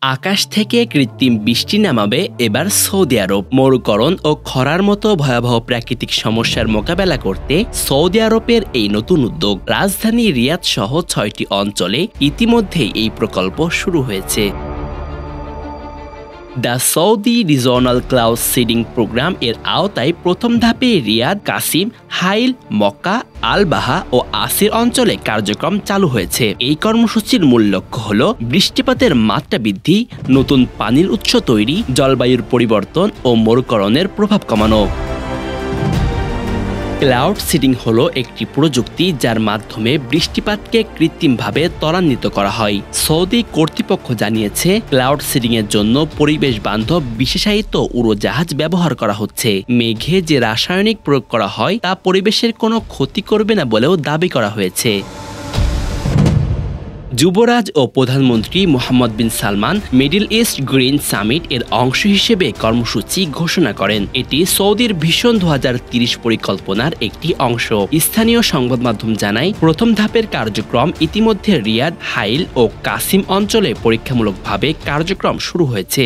আকাশ থেকে কৃত্রিম বৃষ্টি নামাবে এবার সৌদি আরব। মরুকরণ ও খরার মতো ভয়াবহ প্রাকৃতিক সমস্যার মোকাবেলা করতে সৌদি আরবের এই নতুন উদ্যোগ। রাজধানী রিয়াদ সহ ৬টি অঞ্চলে ইতিমধ্যেই এই প্রকল্প শুরু হয়েছে। The Saudi regional cloud seeding program এর আওতায় প্রথম ধাপে রিয়াদ, কাসিম, হাইল, মক্কা, আল বাহা ও আসির অঞ্চলে কার্যক্রম চালু হয়েছে। এই কর্মসূচির মূল লক্ষ্য হল বৃষ্টিপাতের মাত্রা বৃদ্ধি, নতুন পানির উৎস তৈরি, জলবায়ুর পরিবর্তন ও মরুকরণের প্রভাব কমানো। ক্লাউড সিডিং হলো একটি প্রযুক্তি যার মাধ্যমে বৃষ্টিপাতকে কৃত্রিমভাবে ত্বরান্বিত করা হয়। সৌদি কর্তৃপক্ষ জানিয়েছে, ক্লাউড সিডিং এর জন্য পরিবেশ বান্ধব বিশেষায়িত উড়োজাহাজ ব্যবহার করা হচ্ছে। মেঘে যে রাসায়নিক প্রয়োগ করা হয় তা পরিবেশের কোনো ক্ষতি করবে না বলেও দাবি করা হয়েছে। যুবরাজ ও প্রধানমন্ত্রী Mohammed bin Salman Middle East Green Summit এর অংশ হিসেবে কর্মসূচি ঘোষণা করেন। এটি সৌদির ভিশন 2030 পরিকল্পনার একটি অংশ। স্থানীয় সংবাদ মাধ্যম জানায়, প্রথম ধাপের কার্যক্রম ইতিমধ্যে রিয়াদ, হাইল ও কাসিম অঞ্চলে পরীক্ষামূলকভাবে কার্যক্রম শুরু হয়েছে।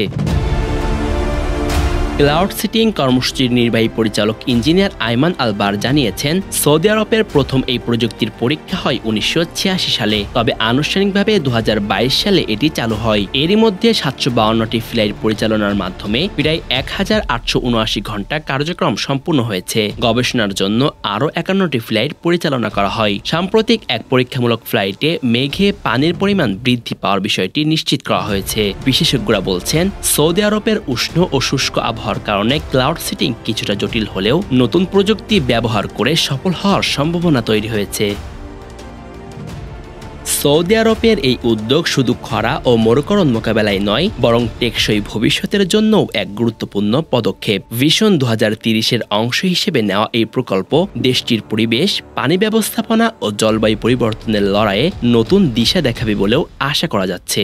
ক্লাউড সিডিং কর্মসূচির নির্বাহী পরিচালক ইঞ্জিনিয়ার আইমান আলবার জানিয়েছেন, সৌদি আরবের প্রথম এই প্রযুক্তির পরীক্ষা হয় 1986 সালে, তবে আনুষ্ঠানিকভাবে 2022 সালে এটি চালু হয়। এরই মধ্যে 752টি ফ্লাইট পরিচালনার মাধ্যমে প্রায় 1879 ঘন্টা কার্যক্রম সম্পূর্ণ হয়েছে। গবেষণার জন্য আরও 51টি ফ্লাইট পরিচালনা করা হয়। সাম্প্রতিক এক পরীক্ষামূলক ফ্লাইটে মেঘে পানির পরিমাণ বৃদ্ধি পাওয়ার বিষয়টি নিশ্চিত করা হয়েছে। বিশেষজ্ঞরা বলছেন, সৌদি আরবের উষ্ণ ও শুষ্ক আবহাওয়ার কারণে ক্লাউড সিডিং কিছুটা জটিল হলেও নতুন প্রযুক্তি ব্যবহার করে সফল হওয়ার সম্ভাবনা তৈরি হয়েছে। সৌদি আরবের এই উদ্যোগ শুধু খরা ও মরুকরণ মোকাবেলায় নয়, বরং টেকসই ভবিষ্যতের জন্যও এক গুরুত্বপূর্ণ পদক্ষেপ। ভিশন 2030-এর অংশ হিসেবে নেওয়া এই প্রকল্প দেশটির পরিবেশ, পানি ব্যবস্থাপনা ও জলবায়ু পরিবর্তনের লড়াইয়ে নতুন দিশা দেখাবে বলেও আশা করা যাচ্ছে।